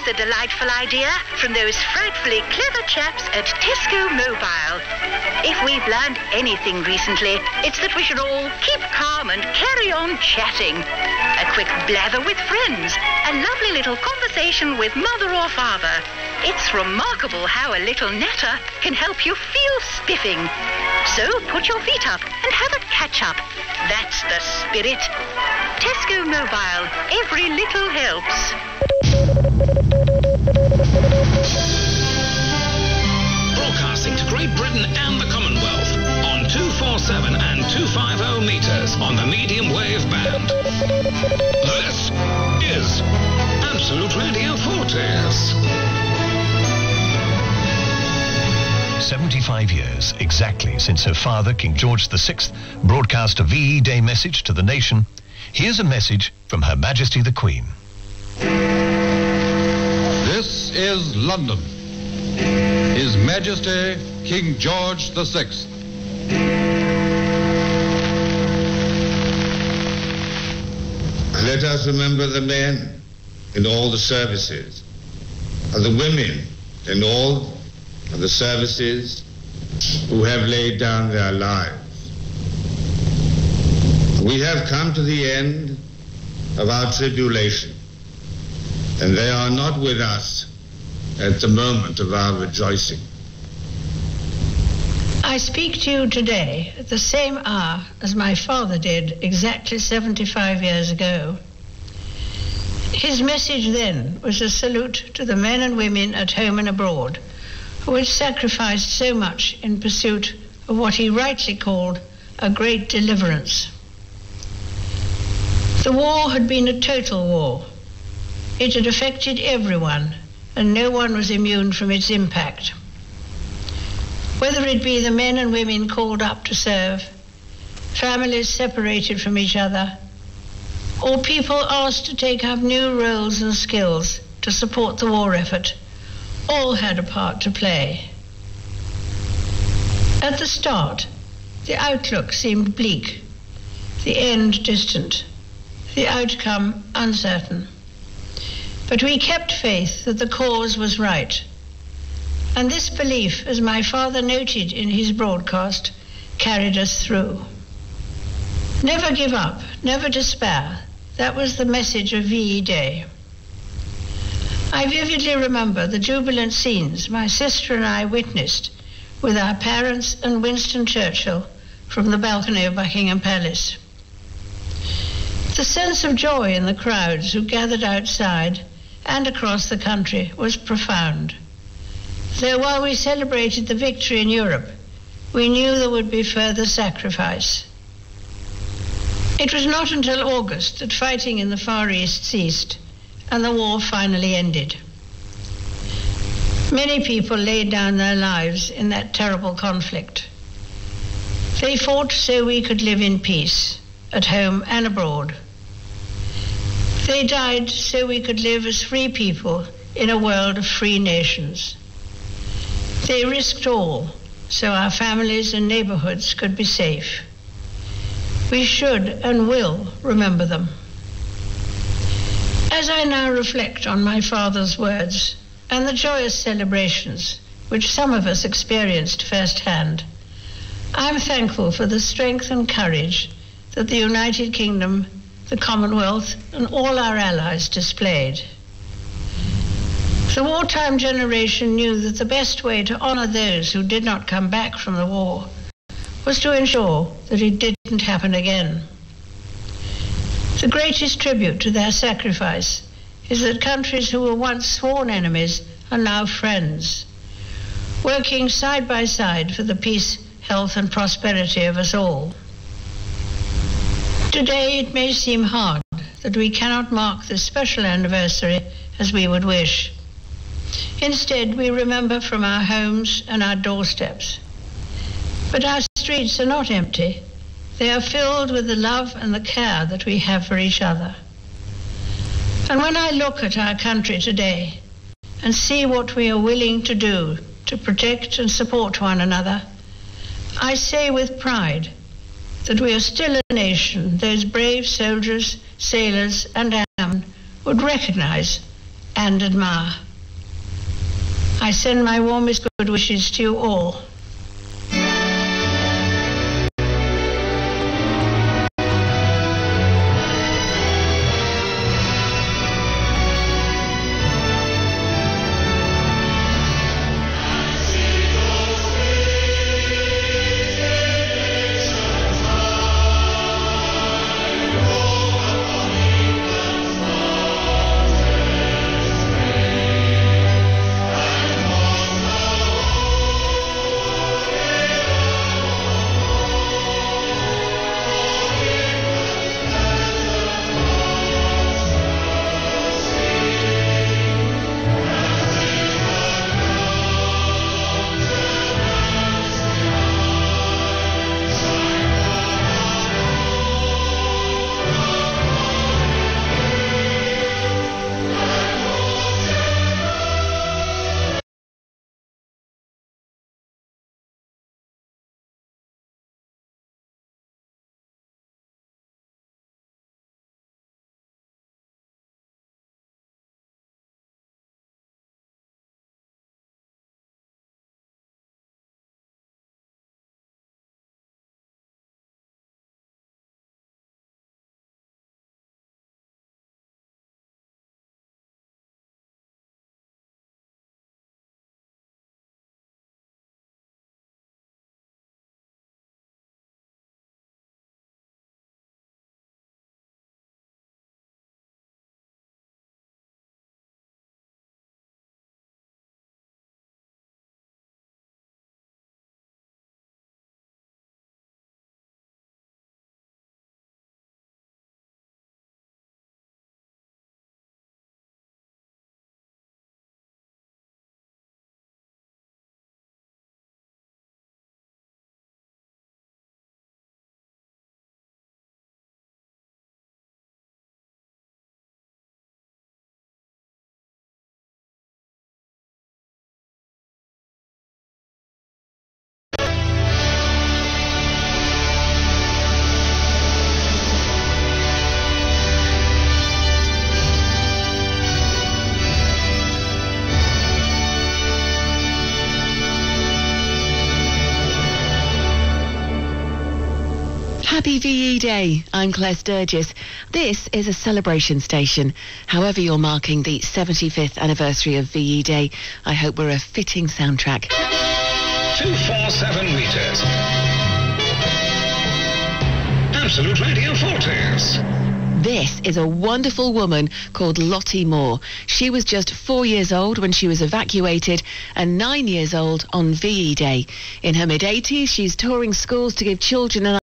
is a delightful idea from those frightfully clever chaps at Tesco Mobile. If we've learned anything recently, it's that we should all keep calm and carry on chatting. A quick blather with friends, a lovely little conversation with mother or father. It's remarkable how a little natter can help you feel spiffing. So put your feet up and have a catch-up. That's the spirit. Tesco Mobile. Every little helps. Broadcasting to Great Britain and the Commonwealth on 247 and 250 metres on the medium wave band. This is Absolute Radio 40's. 75 years exactly since her father, King George VI, broadcast a VE Day message to the nation. Here's a message from Her Majesty the Queen. This is London. His Majesty King George VI. Let us remember the men in all the services, and the women in all of the services who have laid down their lives. We have come to the end of our tribulation, and they are not with us at the moment of our rejoicing. I speak to you today at the same hour as my father did exactly 75 years ago. His message then was a salute to the men and women at home and abroad who had sacrificed so much in pursuit of what he rightly called a great deliverance. The war had been a total war. It had affected everyone, and no one was immune from its impact. Whether it be the men and women called up to serve, families separated from each other, or people asked to take up new roles and skills to support the war effort, all had a part to play. At the start, the outlook seemed bleak, the end distant, the outcome uncertain. But we kept faith that the cause was right. And this belief, as my father noted in his broadcast, carried us through. Never give up, never despair. That was the message of VE Day. I vividly remember the jubilant scenes my sister and I witnessed with our parents and Winston Churchill from the balcony of Buckingham Palace. The sense of joy in the crowds who gathered outside and across the country was profound. Though while we celebrated the victory in Europe, we knew there would be further sacrifice. It was not until August that fighting in the Far East ceased and the war finally ended. Many people laid down their lives in that terrible conflict. They fought so we could live in peace, at home and abroad. They died so we could live as free people in a world of free nations. They risked all so our families and neighborhoods could be safe. We should and will remember them. As I now reflect on my father's words and the joyous celebrations which some of us experienced firsthand, I'm thankful for the strength and courage that the United Kingdom, the Commonwealth, and all our allies displayed. The wartime generation knew that the best way to honor those who did not come back from the war was to ensure that it didn't happen again. The greatest tribute to their sacrifice is that countries who were once sworn enemies are now friends, working side by side for the peace, health, and prosperity of us all. Today it may seem hard that we cannot mark this special anniversary as we would wish. Instead, we remember from our homes and our doorsteps. But our streets are not empty. They are filled with the love and the care that we have for each other. And when I look at our country today and see what we are willing to do to protect and support one another, I say with pride that we are still a nation those brave soldiers, sailors, and airmen would recognize and admire. I send my warmest good wishes to you all. Happy VE Day. I'm Claire Sturgis. This is a celebration station. However you're marking the 75th anniversary of VE Day, I hope we're a fitting soundtrack. 247 meters. Absolute Radio 40's. This is a wonderful woman called Lottie Moore. She was just 4 years old when she was evacuated and 9 years old on VE Day. In her mid-80s, she's touring schools to give children an